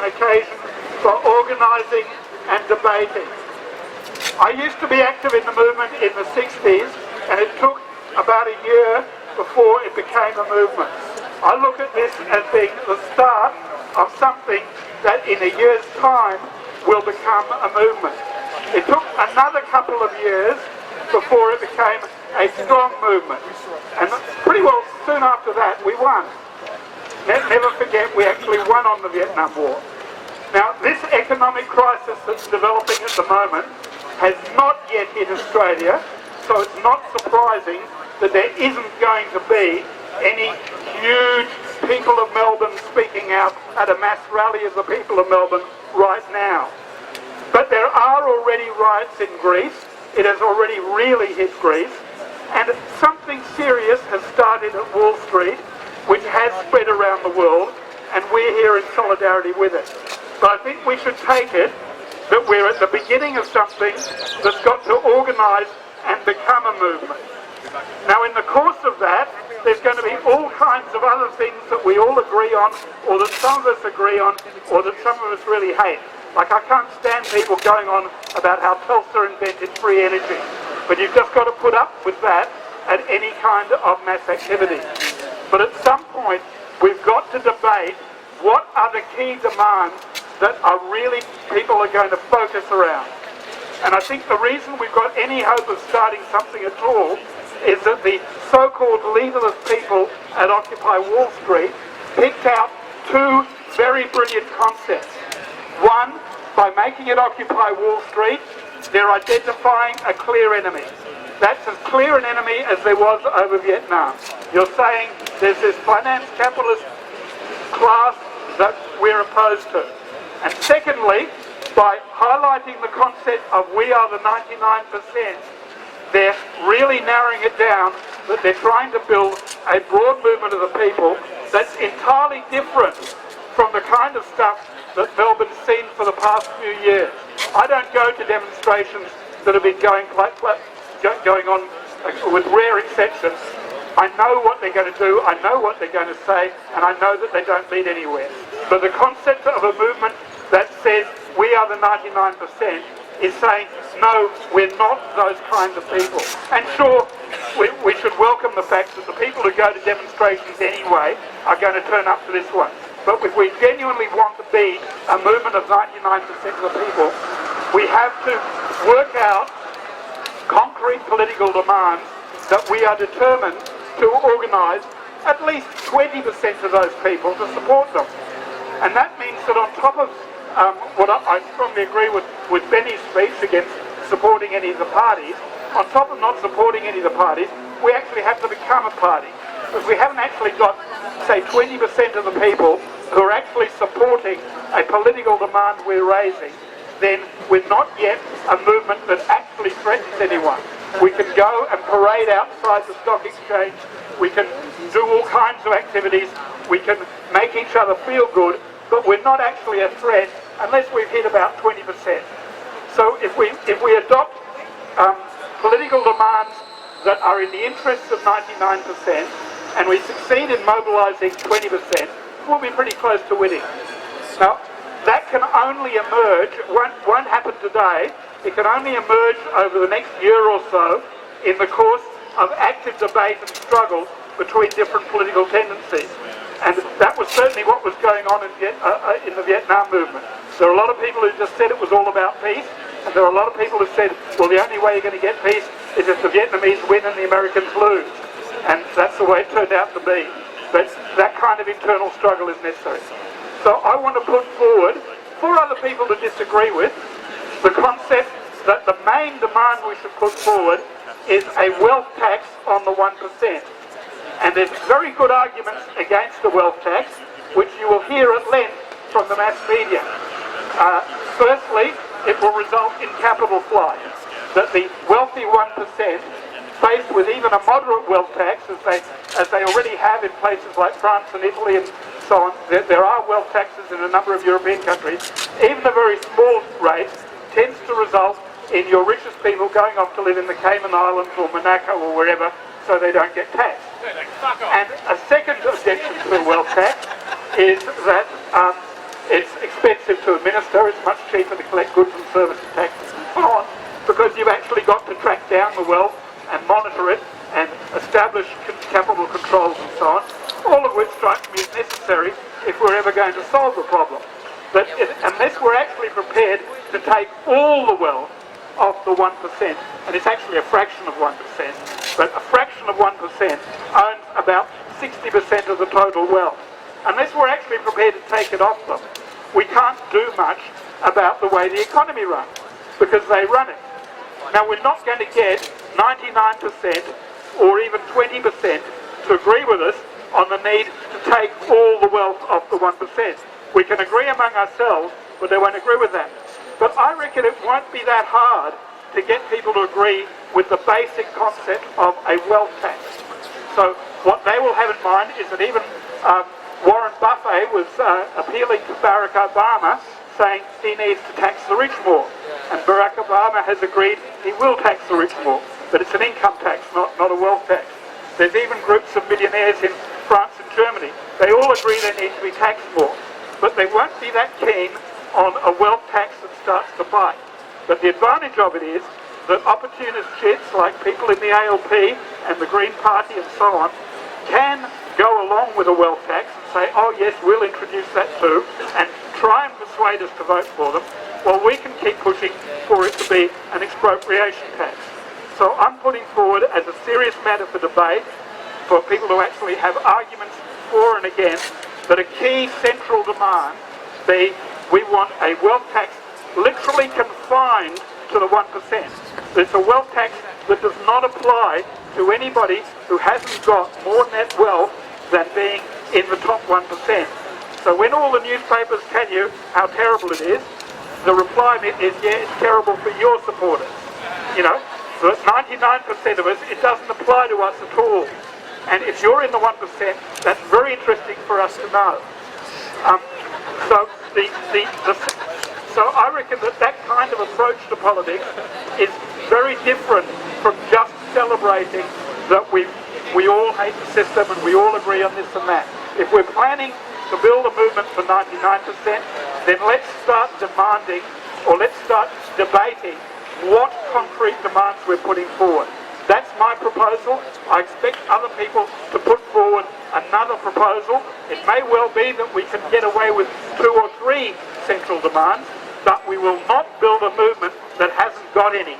an occasion for organising and debating. I used to be active in the movement in the 60s, and it took about a year before it became a movement. I look at this as being the start of something that in a year's time will become a movement. It took another couple of years before it became a strong movement, and pretty well soon after that we won. Never forget, we actually won on the Vietnam War. Now, this economic crisis that's developing at the moment has not yet hit Australia, so it's not surprising that there isn't going to be any huge people of Melbourne speaking out at a mass rally of the people of Melbourne right now. But there are already riots in Greece. It has already really hit Greece, and something serious has started at Wall Street, which has spread around the world, and we're here in solidarity with it. But I think we should take it that we're at the beginning of something that's got to organise and become a movement. Now, in the course of that, there's going to be all kinds of other things that we all agree on, or that some of us agree on, or that some of us really hate. Like, I can't stand people going on about how Telstra invented free energy, but you've just got to put up with that at any kind of mass activity. But at some point, we've got to debate what are the key demands that are really people are going to focus around. And I think the reason we've got any hope of starting something at all is that the so-called leaderless people at Occupy Wall Street picked out two very brilliant concepts. One, by making it Occupy Wall Street, they're identifying a clear enemy. That's as clear an enemy as there was over Vietnam. You're saying there's this finance capitalist class that we're opposed to. And secondly, by highlighting the concept of we are the 99%, they're really narrowing it down that they're trying to build a broad movement of the people that's entirely different from the kind of stuff that Melbourne's seen for the past few years. I don't go to demonstrations that have been going on with rare exceptions. I know what they're going to do, I know what they're going to say, and I know that they don't lead anywhere. But the concept of a movement that says we are the 99% is saying, no, we're not those kinds of people. And sure, we should welcome the fact that the people who go to demonstrations anyway are going to turn up to this one. But if we genuinely want to be a movement of 99% of the people, we have to work out concrete political demands that we are determined to organise at least 20% of those people to support them. And that means that on top of what I strongly agree with Benny's speech against supporting any of the parties, on top of not supporting any of the parties, we actually have to become a party. Because we haven't actually got, say, 20% of the people who are actually supporting a political demand we're raising, then we're not yet a movement that actually threatens anyone. We can go and parade outside the stock exchange, we can do all kinds of activities, we can make each other feel good, but we're not actually a threat unless we've hit about 20%. So if we adopt political demands that are in the interests of 99%, and we succeed in mobilising 20%, we'll be pretty close to winning. Now, that can only emerge, won't happen today, it can only emerge over the next year or so in the course of active debate and struggle between different political tendencies. And that was certainly what was going on in the Vietnam movement. There are a lot of people who just said it was all about peace, and there are a lot of people who said, well, the only way you're going to get peace is if the Vietnamese win and the Americans lose. And that's the way it turned out to be. But that kind of internal struggle is necessary. So I want to put forward, for other people to disagree with, the concept that the main demand we should put forward is a wealth tax on the 1%. And there's very good arguments against the wealth tax, which you will hear at length from the mass media. Firstly, it will result in capital flight, that the wealthy 1%, faced with even a moderate wealth tax, as they already have in places like France and Italy and so on, there are wealth taxes in a number of European countries, even a very small rate tends to result in your richest people going off to live in the Cayman Islands or Monaco or wherever, so they don't get taxed. And a second objection to a wealth tax is that It's expensive to administer, it's much cheaper to collect goods and services taxes and so on, because you've actually got to track down the wealth and monitor it and establish capital controls and so on, all of which strikes me as necessary if we're ever going to solve the problem. But unless we're actually prepared to take all the wealth of the 1%, and it's actually a fraction of 1%, but a fraction of 1% owns about 60% of the total wealth. Unless we're actually prepared to take it off them, we can't do much about the way the economy runs, because they run it. Now, we're not going to get 99% or even 20% to agree with us on the need to take all the wealth of the 1%. We can agree among ourselves, but they won't agree with that. But I reckon it won't be that hard to get people to agree with the basic concept of a wealth tax. So what they will have in mind is that even Warren Buffett was appealing to Barack Obama, saying he needs to tax the rich more. And Barack Obama has agreed he will tax the rich more, but it's an income tax, not a wealth tax. There's even groups of millionaires in France and Germany. They all agree they need to be taxed more, but they won't be that keen on a wealth tax that starts to bite. But the advantage of it is that opportunist shits like people in the ALP and the Green Party and so on can go along with a wealth tax and say, oh yes, we'll introduce that too, and try and persuade us to vote for them, while we can keep pushing for it to be an expropriation tax. So I'm putting forward as a serious matter for debate, for people to actually have arguments for and against, that a key central demand be we want a wealth tax literally confined to the 1%. There's a wealth tax that does not apply to anybody who hasn't got more net wealth than being in the top 1%. So when all the newspapers tell you how terrible it is, the reply is, yeah, it's terrible for your supporters. You know, but 99% of us, it doesn't apply to us at all. And if you're in the 1%, that's very interesting for us to know. So I reckon that kind of approach to politics is very different from just celebrating that we all hate the system and we all agree on this and that. If we're planning to build a movement for 99%, then let's start demanding, or let's start debating what concrete demands we're putting forward. That's my proposal. I expect other people to put forward another proposal. It may well be that we can get away with 2 or 3 central demands, but we will not build a movement that hasn't got any.